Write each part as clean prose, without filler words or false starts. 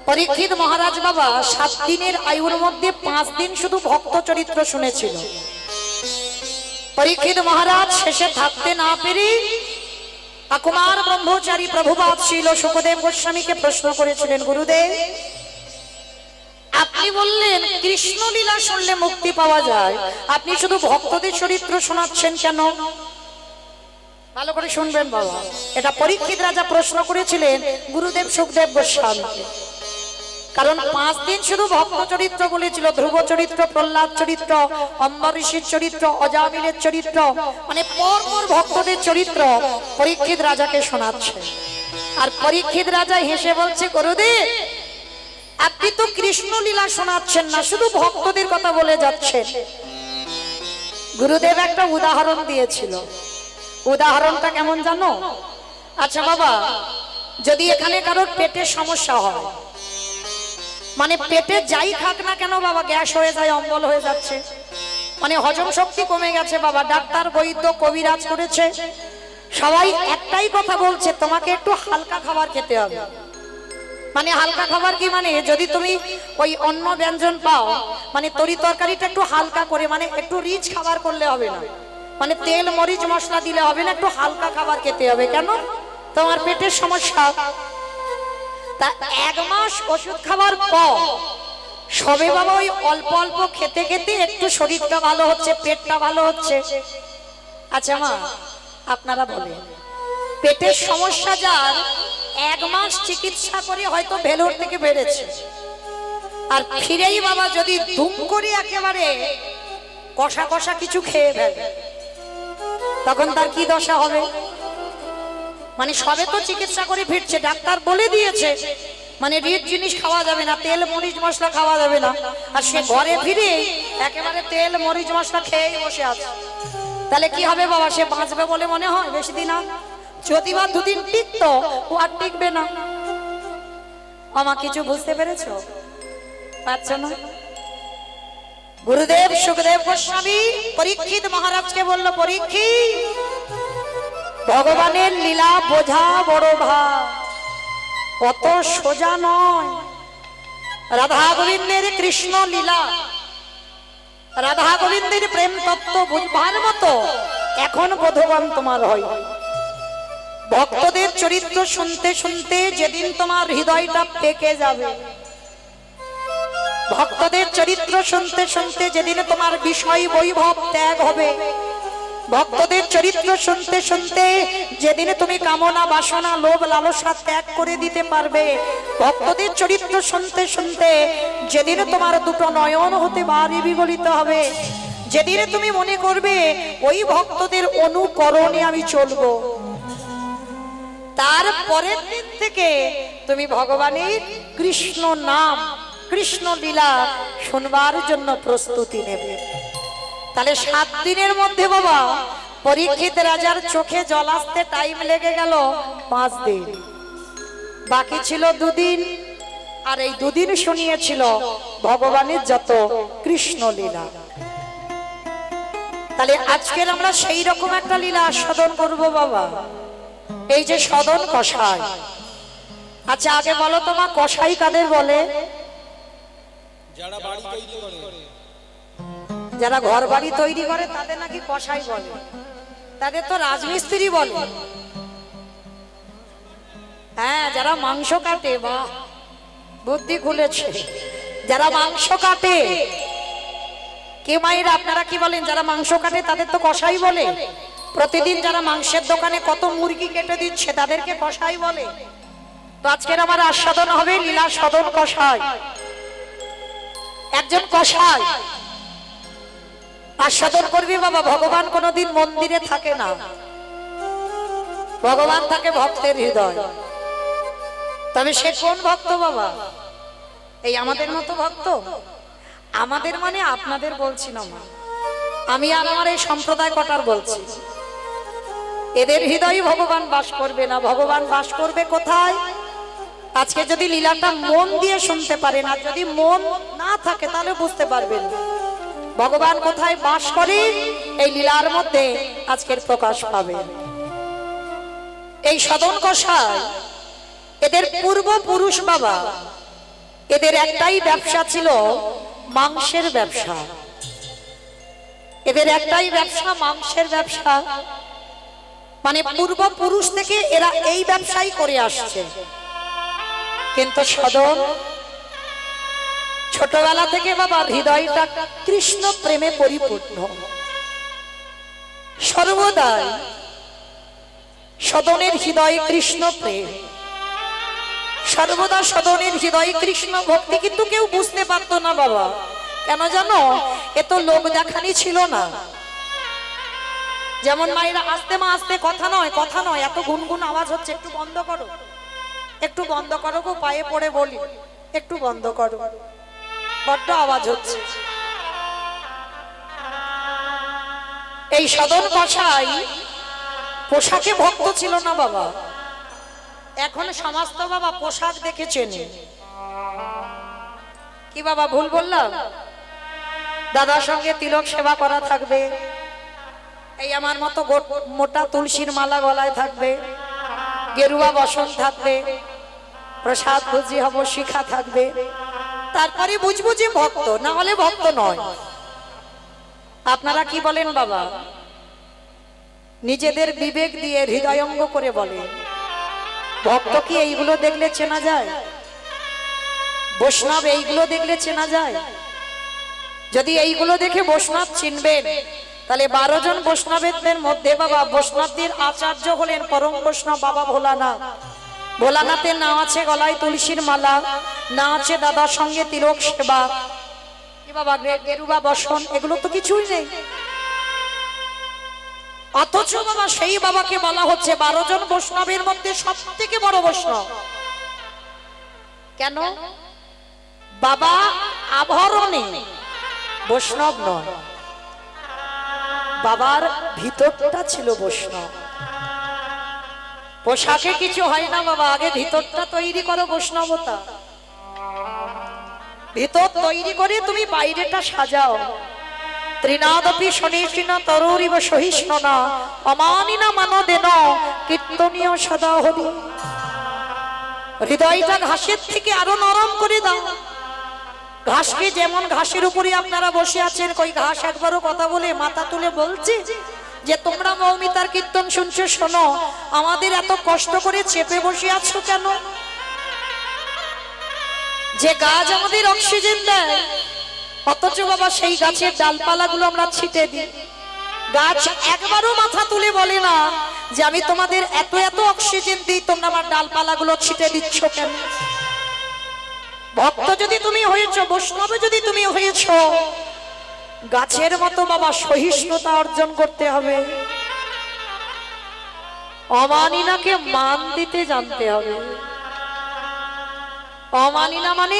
পরীক্ষিত মহারাজ বাবা 7 দিনের আয়ুর মধ্যে 5 দিন শুধু ভক্ত চরিত্র শুনেছিল। পরীক্ষিত মহারাজ শেষে থাকতে না পেরে কুমার ব্রহ্মচারী প্রভুপাদ শ্রীল শুকদেব গোস্বামীকে প্রশ্ন করেছিলেন, গুরুদেব আপনি বললেন কৃষ্ণ লীলা শুনলে মুক্তি পাওয়া যায়, আপনি শুধু ভক্তদের চরিত্র শোনাচ্ছেন কেন? ভালো করে শুনবেন বাবা, এটা পরীক্ষিত রাজা প্রশ্ন করেছিলেন গুরুদেব শুকদেব গোস্বামীকে। কারণ 5 দিন শুধু ভক্ত চরিত্র বলেছিল, ধ্রুব চরিত্র, প্রহ্লাদ চরিত্র, অম্বরীশের চরিত্র, অজামিলের চরিত্র, মানে পরপর ভক্তদের চরিত্র পরীক্ষিত রাজাকে শোনাচ্ছে। আর পরীক্ষিত রাজা হেসে বলছে, গুরুদেব আপনি তো কৃষ্ণ লীলা শোনাচ্ছেন না, শুধু ভক্তদের কথা বলে যাচ্ছেন। গুরুদেব একটা উদাহরণ দিয়েছিল। উদাহরণটা কেমন জানো? আচ্ছা বাবা, যদি এখানে কারোর পেটের সমস্যা হয়, মানে পেটে যাই খাক না কেন বাবা গ্যাস হয়ে যায়, অম্বল হয়ে যাচ্ছে, মানে হজম শক্তি কমে গেছে বাবা, ডাক্তার বৈদ্য কবিরাজ করেছে, সবাই একটাই কথা বলছে তোমাকে একটু হালকা খাবার খেতে হবে। মানে হালকা খাবার কি, মানে যদি তুমি ওই অন্ন ব্যঞ্জন পাও, মানে তরি তরকারিটা একটু হালকা করে, মানে একটু রিচ খাবার করলে হবে না, মানে তেল মরিচ মশলা দিলে হবে না, একটু হালকা খাবার খেতে হবে। কেন? তোমার পেটের সমস্যা। তা 1 মাস ওষুধ খাবার পর সবে বাবা ওই অল্প অল্প খেতে খেতে একটু শরীরটা ভালো হচ্ছে, পেটটা ভালো হচ্ছে। আচ্ছা মা আপনারা বলেন, পেটের সমস্যা যার 1 মাস চিকিৎসা করে হয়তো ভেলোর থেকে বেড়েছে, আর ফিরেই বাবা যদি ধুম করে একেবারে কষা কষা কিছু খেয়ে ফেলে, তখন তার কি দশা হবে? মানে সবে তো চিকিৎসা করে ফিরছে, ডাক্তার বলে দিয়েছে মানে রিচ জিনিস খাওয়া যাবে না, তেল মরিচ মশলা খাওয়া যাবে না, আর সে ঘরে ফিরে একেবারে তেল মরিচ মশলা খেয়েই বসে আছে, তাহলে কি হবে বাবা? সে বাঁচবে বলে মনে হয় বেশি দিন? যদি বা 2 দিন টিকতো, ও আর টিকবে না। আমা কিছু বুঝতে পেরেছো? পারছো না? গুরুদেব শুকদেব গোস্বামী পরীক্ষিত মহারাজকে বলল, পরীক্ষিত ভগবানের লীলা বোঝা বড় ভার, অত সোজা নয়। রাধা গোবিন্দের কৃষ্ণ লীলা, রাধা গোবিন্দের প্রেম তত্ত্ব বুঝবার মতো এখন বোধবান তোমার হয়। ভক্তদের চরিত্র শুনতে শুনতে যেদিন তোমার হৃদয়টা পেকে যাবে, ভক্তদের চরিত্র শুনতে শুনতে যেদিন তোমার বিষয় বৈভব ত্যাগ হবে, ভক্তদের চরিত্র শুনতে শুনতে যেদিন তুমি কামনা বাসনা লোভ লালসা ত্যাগ করে দিতে পারবে, ভক্তদের চরিত্র শুনতে শুনতে যেদিন তোমার 2টো নয়ন হতে বাড়ি বিগলিত হবে, যেদিন তুমি মনে করবে ওই ভক্তদের অনুকরণে আমি চলবো, তার পরের দিন থেকে তুমি ভগবানের কৃষ্ণ নাম কৃষ্ণ লীলা শুনবার জন্য প্রস্তুতি নেবে। তাহলে 7 দিনের মধ্যে বাবা পরীক্ষিত রাজার চোখে জল আসতে টাইম লেগে গেল 5 দিন, বাকি ছিল 2 দিন, আর এই 2 দিন শুনিয়েছিল ভগবানের যত কৃষ্ণ লীলা। তাহলে আজকের আমরা সেই রকম একটা লীলা আস্বাদন করব বাবা, এই যে সদন কষাই। আচ্ছা আগে বলো তো মা, কষাই কাদের বলে? যারা বাড়ি তৈরি করে, যারা ঘর বাড়ি তৈরি করে তাদের নাকি কষাই বলে, তাদের তো রাজমিস্ত্রি বলে। হ্যাঁ, যারা মাংস কাটে, বা বুদ্ধি খুলেছে, যারা মাংস কাটে। কে মায়েরা আপনারা কি বলেন? যারা মাংস কাটে তাদের তো কষাই বলে। প্রতিদিন যারা মাংসের দোকানে কত মুরগি কেটে দিচ্ছে তাদেরকে কষাই বলে। তো আজকের আমার আস্বাদন হবে লীলা সদন কষাই। একজন কষাই আস্বাদন করবি বাবা। ভগবান কোনোদিন মন্দিরে থাকে না, ভগবান থাকে ভক্তের হৃদয়। তবে সে কোন ভক্ত বাবা? এই আমাদের মতো ভক্ত। আমাদের মানে আপনাদের বলছি না মা, আমি আর আমার এই সম্প্রদায় কটার বলছি। এদের হৃদয়ে ভগবান বাস করবে না। ভগবান বাস করবে কোথায়? আজকে যদি লীলাটা মন দিয়ে শুনতে পারেন, আর যদি মন না থাকে তাহলে বুঝতে পারবেন ভগবান কোথায় বাস করে। এই লীলার মধ্যে আজকের প্রকাশ পাবে। এই সদন কষাই এদের পূর্বপুরুষ বাবা এদের একটাই ব্যবসা ছিল, মাংসের ব্যবসা। এদের একটাই ব্যবসা, মাংসের ব্যবসা। মানে পূর্বপুরুষ থেকে এরা এই ব্যবসাই করে আসছে। কিন্তু সদন ছোটবেলা থেকে বাবা হৃদয়টা কৃষ্ণ প্রেমে পরিপূর্ণ। সর্বদাই সদনের হৃদয়ে কৃষ্ণ প্রেম, সর্বদা সদনের হৃদয়ে কৃষ্ণ ভক্তি। কিন্তু কেউ বুঝতে পারতো না বাবা, কেন জানো? এত লোক দেখানি ছিল না। যেমন মায়েরা আস্তে মা আস্তে, কথা নয় কথা নয়, এত গুনগুন আওয়াজ হচ্ছে, একটু বন্ধ করো, একটু বন্ধ করো গো, পায়ে পড়ে বলি, একটু বন্ধ করো, বড্ড আওয়াজ হচ্ছে। এই সদন কসাই পোশাকে ভক্ত ছিল না বাবা। এখন সমাজ তো বাবা পোশাক দেখে চেনে। কি বাবা ভুল বললাম? দাদার সঙ্গে তিলক সেবা করা থাকবে, এই আমার মতো মোটা তুলসীর মালা গলায় থাকবে, গেরুয়া বসন থাকবে, প্রসাদ ভুজি হব শিখা থাকবে, তারপরে বুঝবো যে ভক্ত, না হলে ভক্ত নয়। আপনারা কি বলেন বাবা? নিজেদের বিবেক দিয়ে হৃদয়ঙ্গ করে বলে, ভক্ত কি এইগুলো দেখলে চেনা যায়? বৈষ্ণব এইগুলো দেখলে চেনা যায়? যদি এইগুলো দেখে বৈষ্ণব চিনবেন, তাহলে 12 জন বৈষ্ণবের মধ্যে বাবা বৈষ্ণবদের আচার্য হলেন পরম বৈষ্ণব বাবা ভোলানাথ। ভোলানাথের নাম আছে গলায় তুলসীর মালা, না আছে দাদার সঙ্গে তিলক সেবা, কি বাবা গেরুয়া বসন, এগুলো তো কিছুই নেই। অথচ বাবা সেই বাবাকে বলা হচ্ছে 12 জন বৈষ্ণবের মধ্যে সব থেকে বড় বৈষ্ণব। কেন? বাবা আভরণে বৈষ্ণব নয়, বাবার ভিতরটা ছিল বৈষ্ণব। পোশাকে কিছু হয় না বাবা, আগে ভিতরটা তৈরি করো বৈষ্ণবতা। ভিতর তৈরি করে তুমি বাইরেটা সাজাও। ত্রিনাদপি শনিষ্ঠিন তরুরিব সহিষ্ণুনা অমানিনা মানদেন কীর্তনীয় সদা হরি। হৃদয়টা ঘাসের থেকে আরো নরম করে দাও। ঘাসকে যেমন, ঘাসের উপরে আপনারা বসে আছেন, কই ঘাস একবারও কথা বলে মাথা তুলে বলছে যে তোমরা মৌমিতার কীর্তন শুনছো, শোনো, আমাদের এত কষ্ট করে চেপে বসে আছো কেন? যে গাছ আমাদের অক্সিজেন দেয়, অথচ বাবা সেই গাছের ডালপালাগুলো আমরা ছিটে দিই। গাছ একবারও মাথা তুলে বলে না যে আমি তোমাদের এত এত অক্সিজেন দিই, তোমরা আমার ডালপালাগুলো ছিটে দিচ্ছ কেন? ভক্ত যদি তুমি হয়েছ, বৈষ্ণব যদি তুমি হয়েছ, গাছের মতো বাবা সহিষ্ণুতা অর্জন করতে হবে। অমানিনাকে মান দিতে জানতে হবে। অমানিনা মানে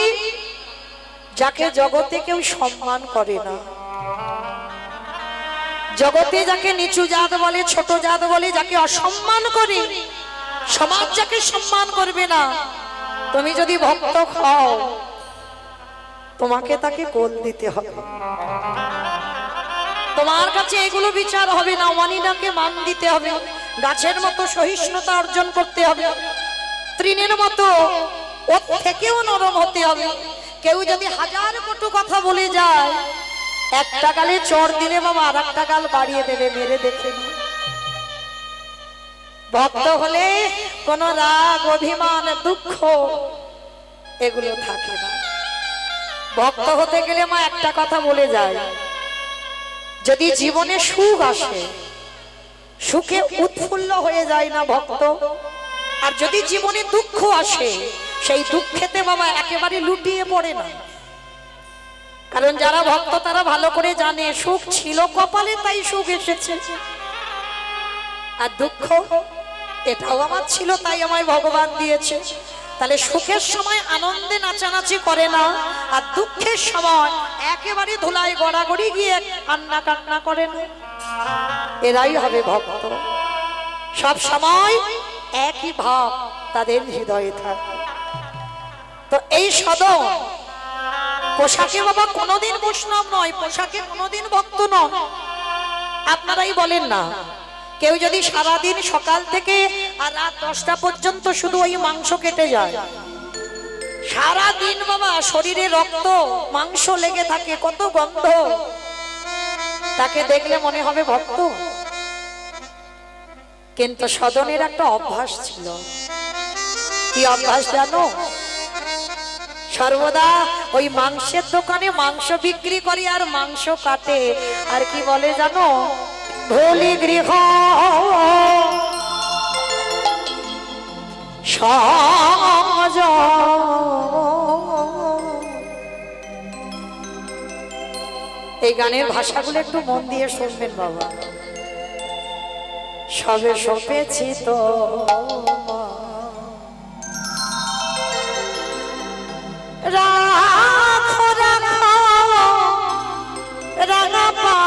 যাকে জগতে কেউ সম্মান করে না, জগতে যাকে নিচু জাত বলে, ছোট জাত বলে, যাকে অসম্মান করে, সমাজ যাকে সম্মান করবে না, তুমি যদি ভক্ত হও তোমাকে তাকে কোল দিতে হবে। তোমার কাছে এগুলো বিচার হবে না, অমানিনাকে মান দিতে হবে, গাছের মতো সহিষ্ণুতা অর্জন করতে হবে, তৃণের মতো ওর থেকেও নরম হতে হবে। কেউ যদি 1000 কটু কথা বলে যায়, একটা গালে চড় দিলে বাবা আর একটা গাল বাড়িয়ে দেবে, মেরে দেখে নি। ভক্ত হলে কোন রাগ, অভিমান, দুঃখ এগুলো থাকে না। ভক্ত হতে গেলে মা একটা কথা বলে যায়, যদি জীবনে সুখ আসে, সুখে উৎফুল্ল হয়ে যায় না ভক্ত, আর যদি জীবনে দুঃখ আসে, সেই দুঃখেতে বাবা একেবারে লুটিয়ে পড়ে না। কারণ যারা ভক্ত তারা ভালো করে জানে সুখ ছিল কপালে, তাই সুখ এসেছে, আর দুঃখ এটাও আমার ছিল, তাই আমায় ভগবান দিয়েছে। তাহলে সুখের সময় আনন্দে নাচানাচি করে না, আর দুঃখের সময় একেবারে ধুলায় গড়াগড়ি গিয়ে কান্না কান্না করে না, এরাই হবে ভক্ত। সব সময় একই ভাব তাদের হৃদয়ে থাকে। তো এই সদন পোশাকে বাবা কোনোদিন বৈষ্ণব নয়, পোশাকে কোনোদিন ভক্ত নয়। আপনারাই বলেন না, কেউ যদি সারাদিন সকাল থেকে আর রাত 10টা পর্যন্ত শুধু ওই মাংস কেটে যায়, সারা দিন বাবা শরীরে রক্ত মাংস লেগে থাকে, কত গন্ধ, তাকে দেখলে মনে হবে ভক্ত। কিন্তু সদনের একটা অভ্যাস ছিল। কি অভ্যাস জানো? সর্বদা ওই মাংসের দোকানে মাংস বিক্রি করে আর মাংস কাটে। আর কি বলে জানো? ভুলি গৃহ সহজ। এই গানের ভাষাগুলো একটু মন দিয়ে শুনবেন বাবা। সবে সপেছি তো রাখো রাখো রাঙা পা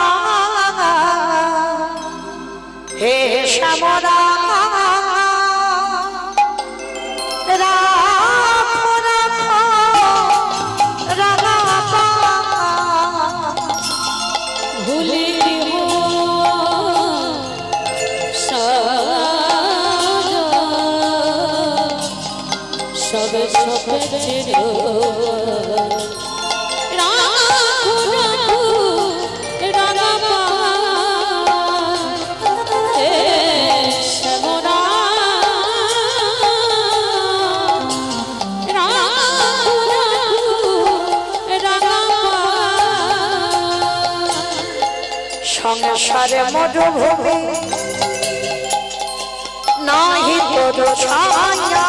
হে শ্যামরা, রাখো রাখো রাঙা পা ভুলি সবে সপেছিল রাখো রাখো রাঙা পা হে শ্যামরা, রাখো রাখো রাঙা পা। সংসারে মধুভূমি নাহি তোর ছায়া,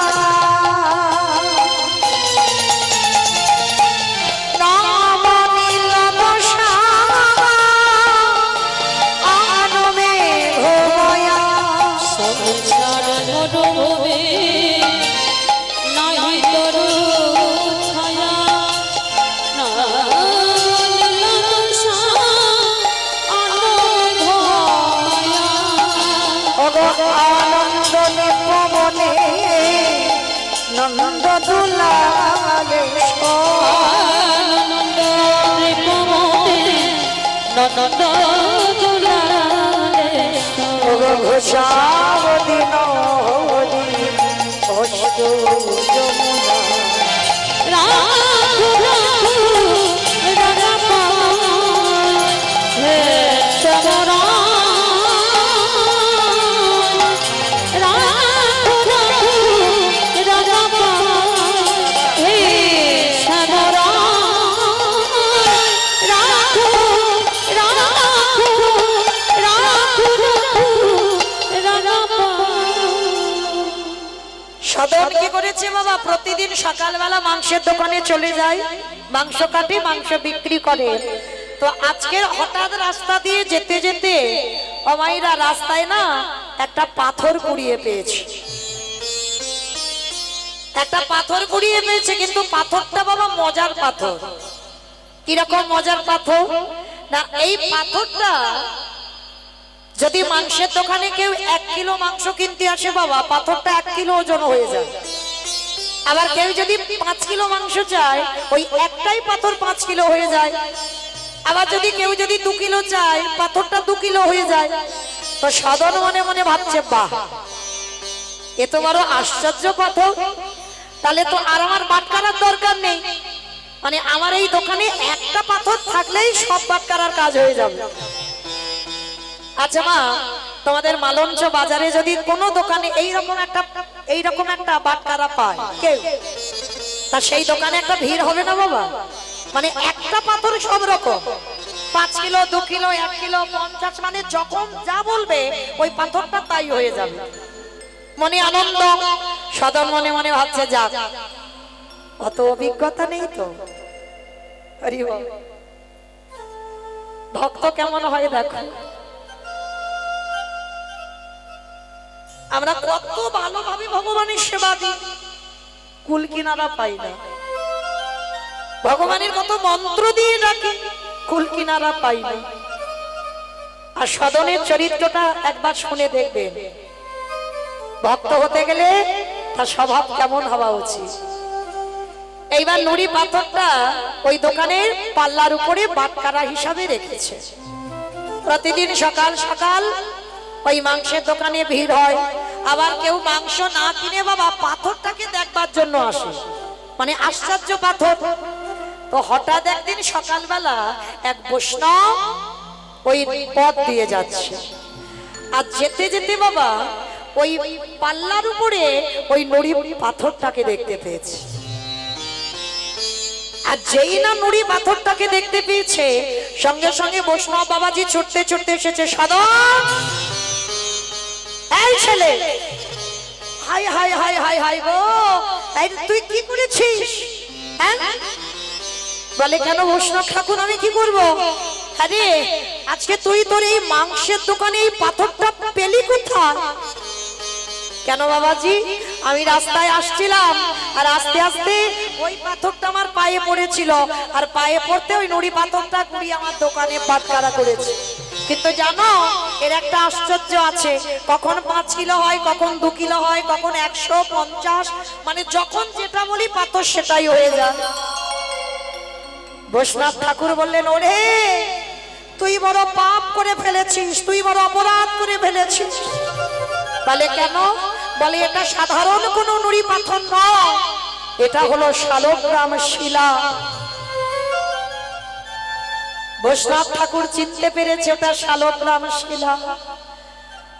নাম নীলম শ্যামা আনমে ঘুমায়া। সংসার মরুভূমি নাহি তরু ছায়া, না নীলাংশা আনন্দ ভয়া। আনন্দ নিপবনে নন্দ দুলালে আনন্দ রিপমনে নন্দ দুলালে ঘোষাবতী নহরি অষ্ট যমুনা। রাখো রাখো রাঙা পা হে শ্যামরা, রাখো রাখো রাঙা পা হে শ্যামরা, রাখো রাখো রাখো রাঙা পা। সদন কি করেছে বাবা? প্রতিদিন সকালবেলা মাংসের দোকানে চলে যায়, মাংস কাটে, মাংস বিক্রি করে। তো আজকের হঠাৎ রাস্তা দিয়ে যেতে যেতে অমাইরা রাস্তায় না একটা পাথর কুড়িয়ে পেয়েছে। একটা পাথর কুড়িয়ে পেয়েছে, কিন্তু পাথরটা বাবা মজার পাথর। কিরকম মজার পাথর না? এই পাথরটা যদি মাংসের দোকানে কেউ 1 কিলো মাংস কিনতে আসে বাবা, পাথরটা 1 কিলো ওজন হয়ে যায়। আবার কেউ যদি 5 কিলো মাংস চায়, ওই একটাই পাথর 5 কিলো হয়ে যায়। আবার যদি কেউ 2 কিলো চায়, পাথরটা 2 কিলো হয়ে যায়। তো সদন মনে মনে ভাবছে, বাহ, এ তো বড় আশ্চর্য পাথর। তাহলে তো আর আমার বাটকারার দরকার নেই, মানে আমার এই দোকানে একটা পাথর থাকলেই সব বাটকারার কাজ হয়ে যাবে। আচ্ছা মা, তোমাদের মালঞ্চ বাজারে যদি কোনো দোকানে এইরকম একটা বাটকারা পায় কেউ, তা সেই দোকানে একটা ভিড় হবে না বাবা? মানে একটা পাথর সব রকম, 5 কিলো 2 কিলো 1 কিলো 50, মানে যখন যা বলবে ওই পাথরটা তাই হয়ে যাবে। মনে আনন্দ। সদন মনে মনে ভাবছে, যাক, অত অভিজ্ঞতা নেই তো। হরি বল। ভক্ত কেমন হয় দেখো। আমরা কত ভালোভাবে ভগবানের সেবা দিই, কুল কিনারা পাই না। ভগবানের কত মন্ত্র দিয়ে ডাকি, কুল কিনারা পাই না। আর সদনের চরিত্রটা একবার শুনে দেখবেন। ভক্ত হতে গেলে তার স্বভাব কেমন হওয়া উচিত। এইবার নুড়ি পাথরটা ওই দোকানের পাল্লার উপরে বাটকারা হিসাবে রেখেছে। প্রতিদিন সকাল সকাল ওই মাংসের দোকানে ভিড় হয়। আবার কেউ মাংস না কিনে বাবা পাথরটাকে দেখবার জন্য আসে। মানে আশ্চর্য পাথর। তো হঠাৎ একদিন সকালবেলা এক বৈষ্ণব ওই পথ দিয়ে যাচ্ছে, আর যেতে যেতে বাবা ওই পাল্লার উপরে ওই নুড়ি পাথরটাকে দেখতে পেয়েছে। আর যেই না নুড়ি পাথরটাকে দেখতে পেয়েছে, সঙ্গে সঙ্গে বৈষ্ণব বাবাজি ছুটতে ছুটতে এসেছে। সাধন, এই ছেলে, hi hi hi hi hi গো, এই তুই কি করেছিস? হ্যাঁ, বলে কেন বৈষ্ণব ঠাকুর আমি কি করব? আরে আজকে তুই তোর এই মাংসের দোকানে এই পাথরটা পেলি কোথায়? কেন বাবাজি, আমি রাস্তায় আসছিলাম আর আস্তে আস্তে ওই পাথরটা আমার পায়ে পড়েছিল, আর পায়ে পড়তে ওই নুড়ি পাথরটা কুড়িয়ে আমার দোকানে পাটকারা করেছে। কিন্তু জানো এর একটা আশ্চর্য আছে, কখন 5 কিলো হয়, কখন 2 কিলো হয়, কখন 150, মানে যখন যেটা বলি পাথর সেটাই হয়ে যায়। বৈষ্ণব ঠাকুর বললেন, ওরে তুই বড় পাপ করে ফেলেছিস, তুই বড় অপরাধ করে ফেলেছিস। বলে কেন? বলে এটা সাধারণ কোন নুড়ি পাথর নয়, এটা হলো শালগ্রাম শিলা। বৈষ্ণব ঠাকুর চিনতে পেরেছে ওটা শালগ্রাম শিলা।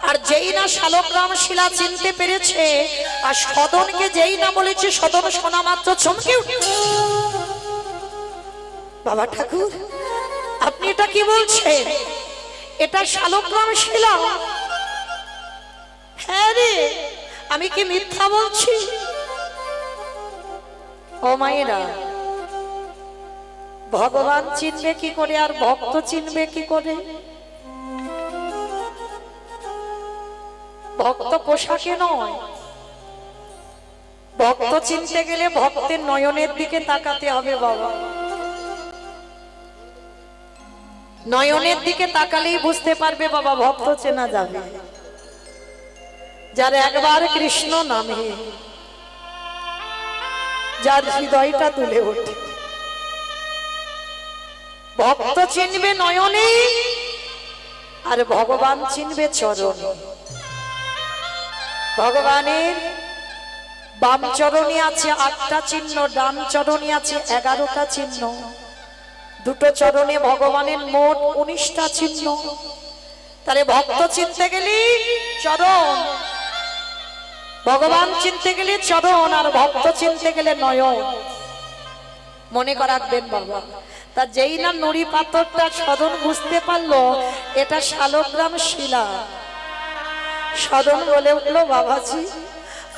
আর যেই না শালগ্রাম শিলা চিনতে পেরেছে, আর সদনকে যেই না বলেছে, সদন শোনা মাত্র চমকে উঠেছে। বাবা ঠাকুর আপনি এটা কি বলছেন? এটা শালগ্রাম শিলা? হ্যাঁ রে, আমি কি মিথ্যা বলছি? ও মায়েরা, ভগবান চিনবে কি করে আর ভক্ত চিনবে কি করে? ভক্ত পোশাকে নয়, ভক্ত চিনতে গেলে ভক্তের নয়নের দিকে তাকাতে হবে বাবা। নয়নের দিকে তাকালেই বুঝতে পারবে বাবা, ভক্ত চেনা যাবে। যার একবার কৃষ্ণ নামে যার হৃদয়টা তুলে ওঠে, ভক্ত চিনবে নয়নে আর ভগবান চিনবে চরণে। ভগবানের বাম চরণে আছে 8টা চিহ্ন, ডান চরণে আছে 11টা চিহ্ন, দুটো চরণে ভগবানের মোট 19টা চিহ্ন। তাহলে ভক্ত চিনতে গেলে চরণ, ভগবান চিনতে গেলে চরণ, আর ভক্ত চিনতে গেলে নয়ন। মনে রাখবেন বাবা। তা যেই না নুড়ি পাথরটা সদন বুঝতে পারলো এটা শালগ্রাম শিলা, সদন বলে উঠলো, বাবাজি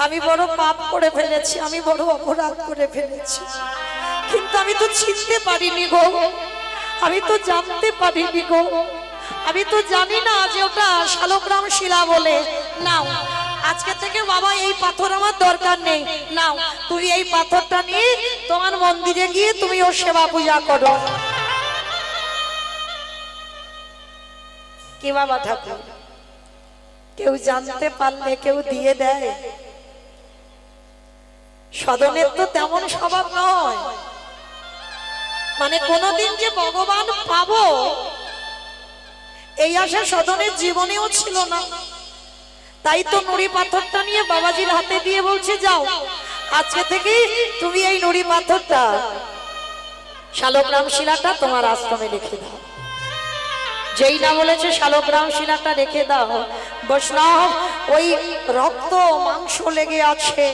আমি বড় পাপ করে ফেলেছি, আমি বড় অপরাধ করে ফেলেছি, কিন্তু আমি তো চিনতে পারিনি গো, আমি তো জানতে পারিনি গো, আমি তো জানি না যে ওটা শালগ্রাম শিলা বলে। নাও আজকে থেকে বাবা এই পাথর আমার দরকার নেই, নাও তুমি এই পাথরটা নিয়ে তোমার মন্দিরে গিয়ে তুমি ওর সেবা পূজা করো। কি বাবা ঠাকুর, কেউ জানতে পারলে কেউ দিয়ে দেয়? সদনের তো তেমন স্বভাব নয়, মানে কোনদিন যে ভগবান পাবো এই আশা সদনের জীবনেও ছিল না। তাই তো নুড়ি পাথরটা নিয়ে বাবাজির হাতে দিয়ে বলছে, যাও আজকে থেকে তুমি এই নুড়ি পাথরটা, শালগ্রাম শিলাটা তোমার আশ্রমে রেখে দাও। যেই না বলেছে শালগ্রাম শিলাটা রেখে দাও, বৈষ্ণব ওই রক্ত মাংস লেগে আছে,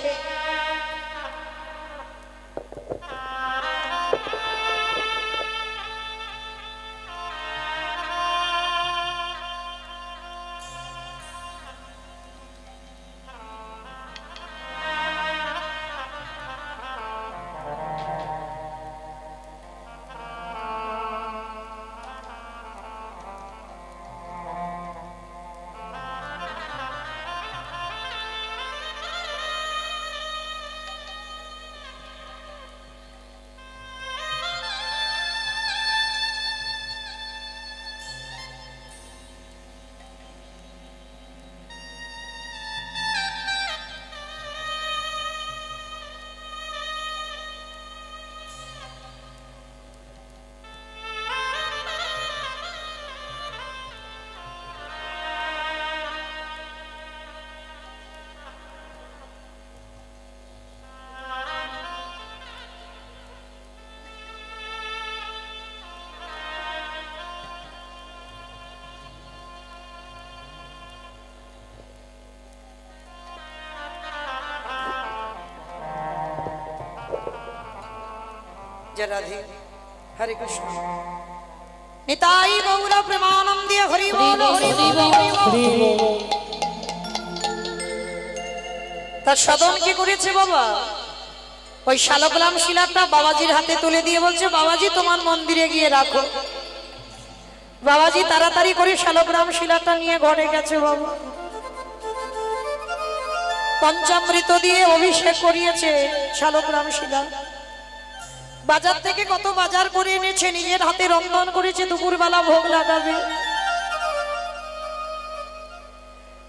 জয় রাধে। হরে কৃষ্ণ। নিতাই গৌর প্রেমানন্দে হরি বল হরি বল হরি বল। তার সাধন কি করেছে বাবা? ওই শালগ্রাম শিলাটা বাবাজির হাতে তুলে দিয়ে বলছে, বাবাজি তোমার মন্দিরে গিয়ে রাখো। বাবাজি তাড়াতাড়ি করে শালগ্রাম শিলাটা নিয়ে ঘরে গেছে বাবা। পঞ্চামৃত দিয়ে অভিষেক করিয়েছে শালগ্রাম শিলা। বাজার থেকে কত বাজার করে এনেছে, নিজের হাতে রন্ধন করেছে, দুপুরবেলা ভোগ লাগাবে।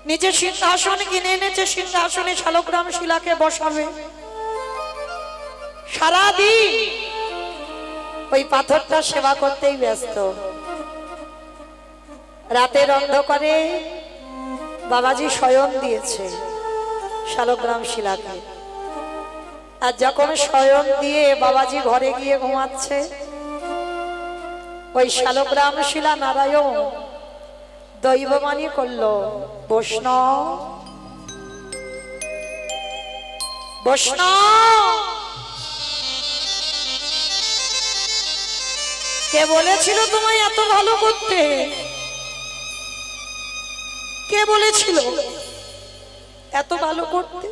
নিজে সিংহাসন কিনে এনেছে, সিংহাসনে শালগ্রাম শিলাকে বসাবে। সারাদিন ওই পাথরটা সেবা করতেই ব্যস্ত। রাতের অন্ধকারে বাবাজি শয়ন দিয়েছে শালগ্রাম শিলাকে। আর যখন শয়ন দিয়ে বাবাজি ঘরে গিয়ে ঘুমাচ্ছে, ওই শালগ্রাম শিলা নারায়ণ দৈববাণী করলো, বৈষ্ণব বৈষ্ণব। কে বলেছিল তোমায় এত ভালো করতে? কে বলেছিল এত ভালো করতে?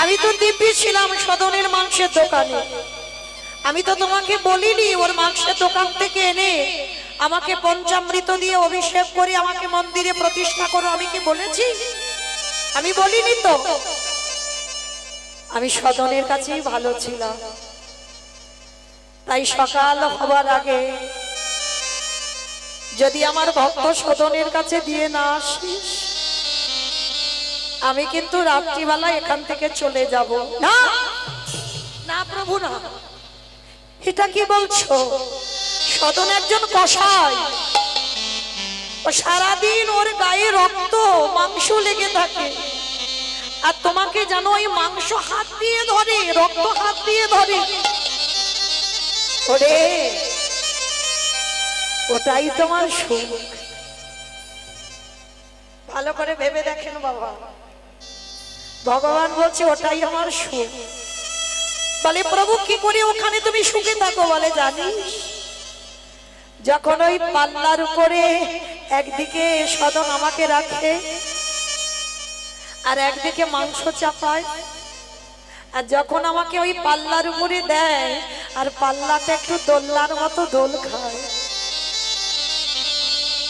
আমি তো দিব্যি ছিলাম সদনের মাংসের দোকানে। আমি তো তোমাকে বলিনি ওর মাংসের দোকান থেকে এনে আমাকে পঞ্চামৃত দিয়ে অভিষেক করে আমাকে মন্দিরে প্রতিষ্ঠা করো? আমি কি বলেছি? আমি বলিনি তো। আমি সদনের কাছেই ভালো ছিলাম। তাই সকাল হবার আগে যদি আমার ভক্ত সদনের কাছে দিয়ে না আসিস, আমি কিন্তু রাত্রিবেলা এখান থেকে চলে যাব। না না প্রভু না, এটা কি বলছো? সদন একজন কসাই, ও সারাদিন ওর গায়ে রক্ত মাংস লেগে থাকে। আর তোমাকে জানো ওই মাংস হাত দিয়ে ধরে, রক্ত হাত দিয়ে ধরে। ওরে ওটাই তোমার সুখ। ভালো করে ভেবে দেখেন বাবা। ভগবান বলছে ওটাই আমার সুখ। বলে প্রভু কি করে ওখানে তুমি সুখে থাকো? বলে জানিস, যখন ওই পাল্লার উপরে একদিকে সদন আমাকে রাখে আর একদিকে মাংস চাপায়, আর যখন আমাকে ওই পাল্লার উপরে দেয় আর পাল্লাটা একটু দোলনার মতো দোল খায়,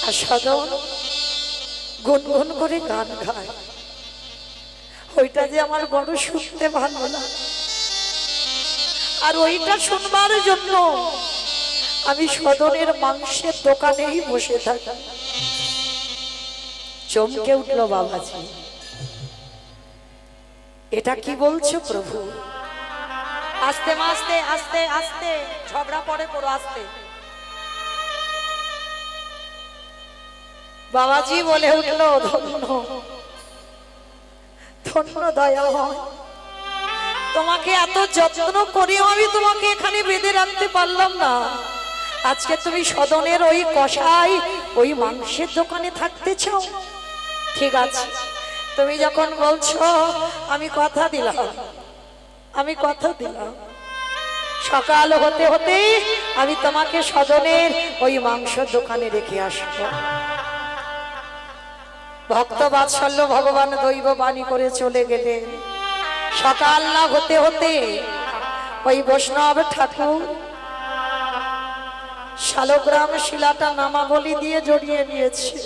আর সদন গুনগুন করে গান গায়, ওইটা যে আমার বড় শুনতে ভালো লাগে। আর ওইটা শুনবার জন্য আমি সদনের মাংসের দোকানেই বসে থাকি। চমকে উঠল বাবাজি, এটা কি বলছো প্রভু? আস্তে আস্তে আস্তে আস্তে ঝগড়া পড়ে পড়ো আস্তে। বাবাজি বলে উঠল, ধন্য ধন্য দয়াময়, তোমাকে এত যত্ন করেও আমি তোমাকে এখানে বেঁধে রাখতে পারলাম না। আজকে তুমি সদনের ওই কষাই ওই মাংসের দোকানে থাকতে চাও? ঠিক আছে, তুমি যখন বলছো আমি কথা দিলাম, আমি কথা দিলাম, সকাল হতে হতে আমি তোমাকে সদনের ওই মাংসের দোকানে রেখে আসবো। ভক্ত বাৎসল্য ভগবান দৈব বাণী করে চলে গেলেন। সকাল না হতে হতে ওই বৈষ্ণব ঠাকুর শালগ্রাম শিলাটা নামাবলী দিয়ে জড়িয়ে নিয়েছে।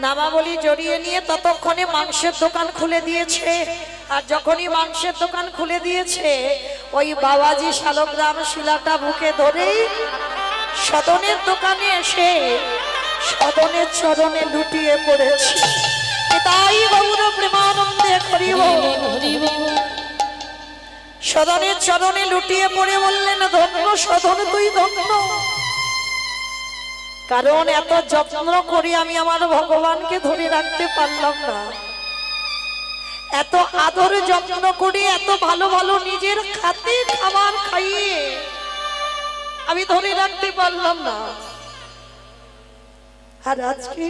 নামাবলী জড়িয়ে নিয়ে ততক্ষণে মাংসের দোকান খুলে দিয়েছে। আর যখনই মাংসের দোকান খুলে দিয়েছে, ওই বাবাজি শালগ্রাম শিলাটা বুকে ধরে সদনের দোকানে এসে সদনের চরণে লুটিয়ে পড়েছে। তাই গৌর প্রেমানন্দে হরি বল হরি বল। সদনের চরণে লুটিয়ে পড়ে বললেন, ধন্য সদন তুই ধন্য, কারণ এত যত্ন করে আমি আমার ভগবানকে ধরে রাখতে পারলাম না। এত আদর যত্ন করে এত ভালো ভালো নিজের খাতে খাবার খাইয়ে আমি ধরে রাখতে পারলাম না। আর আজকে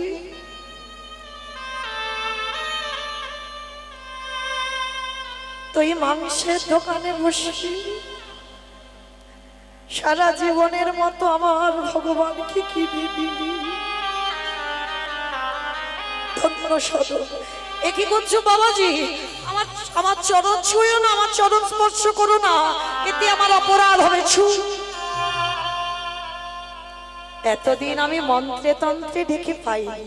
তুই মাংসের দোকানে বসে সারা জীবনের মতো আমার ভগবানকে কিনে দিবি। ধন্য সদন। এ কি করছো বাবাজি? আমার আমার চরণ ছুঁয়ো না, আমার চরণ স্পর্শ করো না, এতে আমার অপরাধ হবে। ছু। এতদিন আমি মন্ত্রে তন্ত্রে ডেকে পাইনি,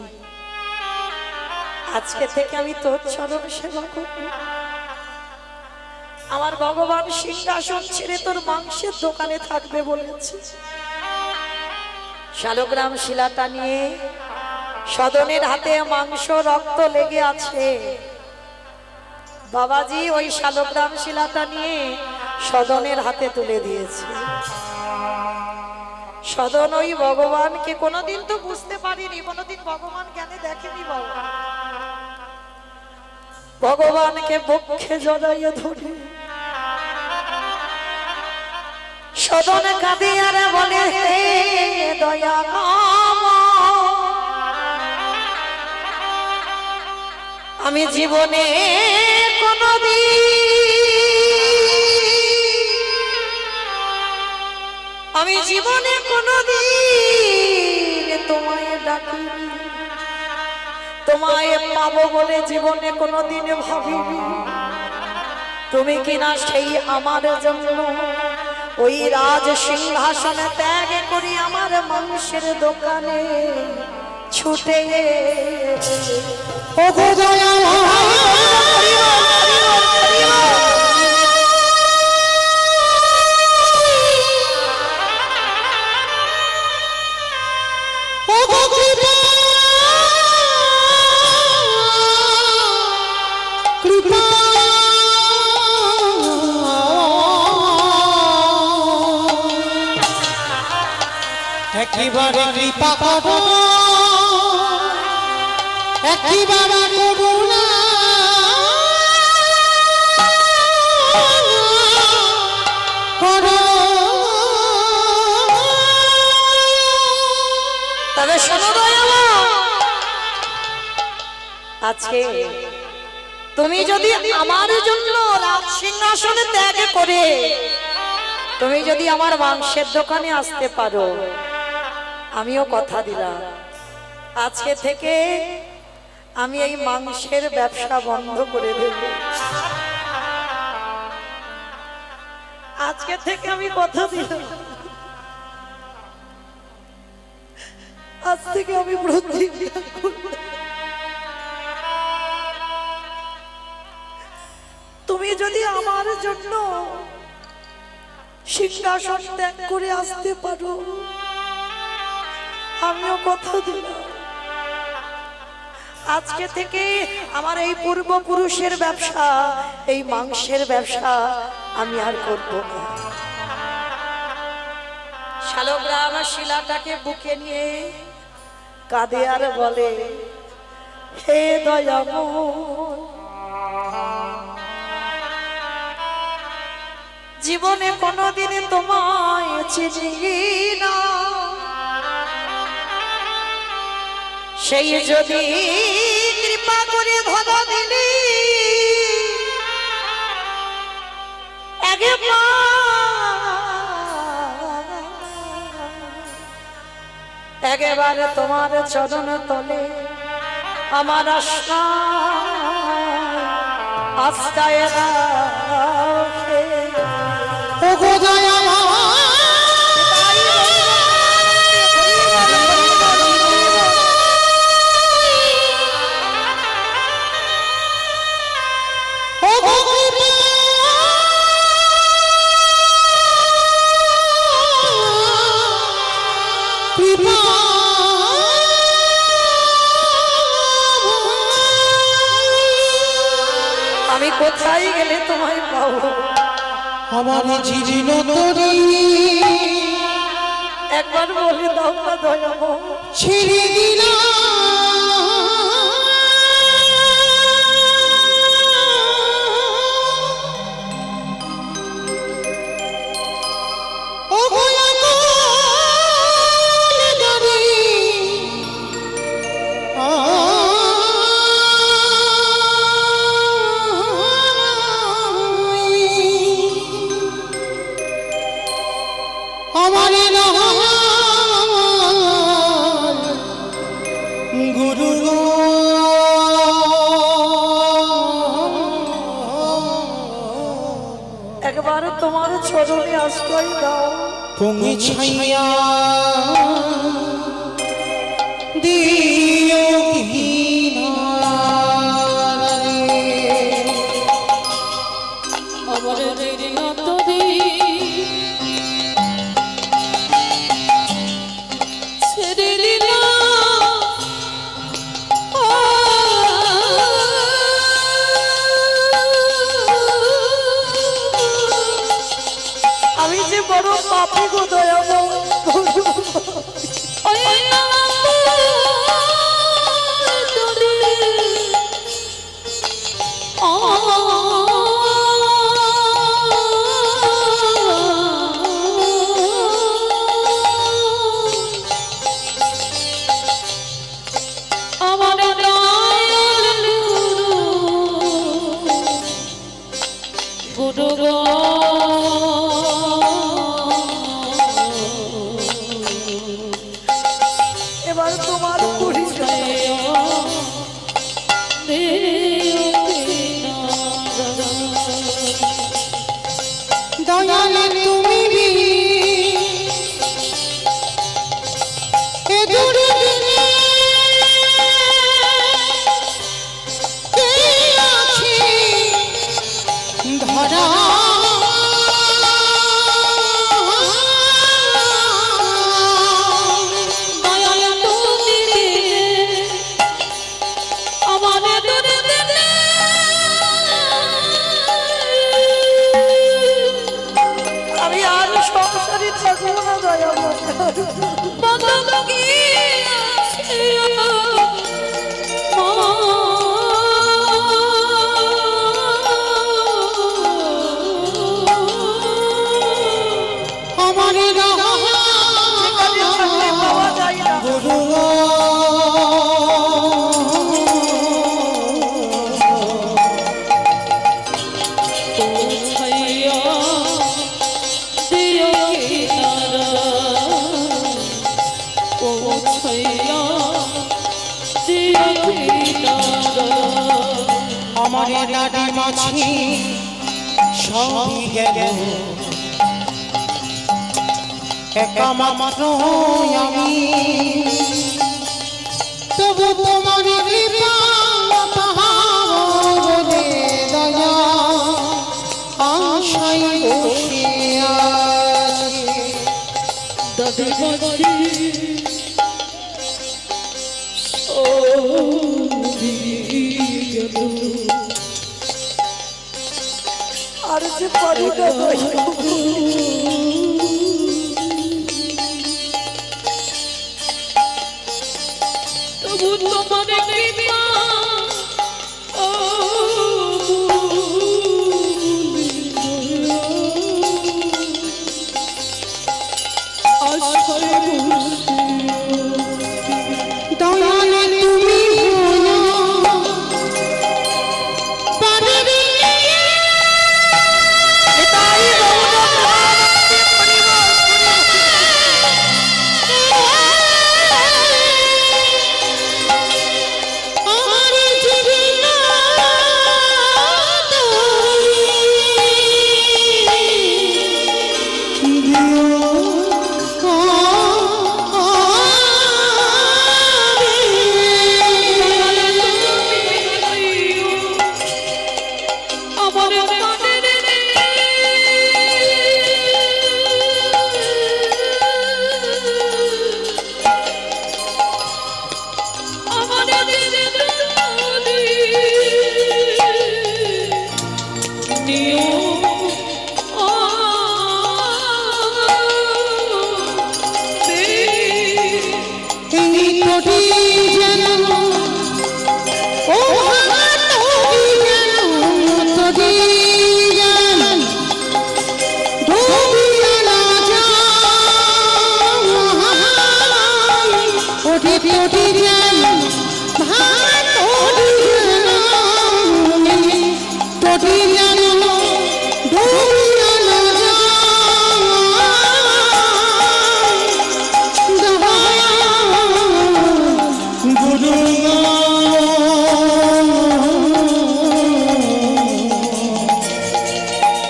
আজকে থেকে আমি তোর চরণ সেবা করব। আমার ভগবান সিংহাসন ছেড়ে তোর মাংসের দোকানে থাকবে বলেছে। শালগ্রাম শিলাটা নিয়ে সদনের হাতে মাংস রক্ত লেগে আছে। বাবাজি ওই শালগ্রাম শিলাটা নিয়ে সদনের হাতে তুলে দিয়েছে। সদন ওই ভগবানকে কোনোদিন তো বুঝতে পারিনি, কোনোদিন ভগবান জ্ঞানে দেখেনি বাবা। ভগবানকে বক্ষে জড়াইয়া ধরে সদন কাঁদে আর বলে, হে দয়া আমি জীবনে কোনোদিন তোমায় ডাকিনি, তোমায় পাবো বলে জীবনে কোনোদিন ভাবিনি। তুমি কিনা সেই আমার জন্য ওই রাজ সিংহাসনে ত্যাগ করি আমার মাংসের দোকানে ছুটে একেবারে কৃপা করো, একেবারে করুণা করো। তবে শোনো দয়ালা, আজকে তুমি যদি আমার জন্য রাজ সিংহাসনে ত্যাগ করে তুমি যদি আমার মাংসের দোকানে আসতে পারো, আমিও কথা দিলাম আজকে থেকে আমি এই মাংসের ব্যবসা বন্ধ করে দেব। আজকে থেকে আমি কথা দিলাম, আজ থেকে আমি প্রতিজ্ঞা করব, তুমি যদি আমার জন্য সিংহাসন ত্যাগ করে আসতে পারো, আমিও কথা দিলাম আজকে থেকে আমার এই পূর্বপুরুষের ব্যবসা, এই মাংসের ব্যবসা আমি আর করব না। শালগ্রাম শিলাটাকে বুকে নিয়ে কাঁদে আর বলে, হে দয়াময়, জীবনে কোনোদিন তোমায় চিনি না, সেই যদি কৃপা করে ধরা দিলি একেবারে তোমার চরণ তলে আমার আস্থায় রাখে। আমি কোথায় গেলে তোমায় পাবো? আমার জীর্ণ তরি একবার বলে দাও না দয়াময়, ছেড়ে দিলাম একবার তোমার চরণে আশ্রয় দাও। পৌঁছাইয়া দিও কিনারে। আমার জীর্ণ তরি ছেড়ে দিলাম, আমি যে বড় পাপী গো দয়াময়। ওই আমার দয়াল গুরু গো এবার তোমার পরিচয় দয়ালে তুমি এ দুর্দিনে কে আছে ধরা। আমি আর সংসারী থাকবো না দয়াময়। আমার যেখানে থাকলে পাওয়া যায় না। গুরু আমার নাডি মাছি সবই গেল, একা মাত্র আমি তবু তোমার কৃপা পাহাড়ে দয়া আশাই বসে আছি। আর যে পারি না দয়াময়। তবু তোমার কৃপা ও দয়ালে তুমি এটাই রঘুনাথ পরিবার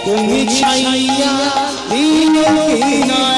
তুমি ছাইয়া দিল কিনা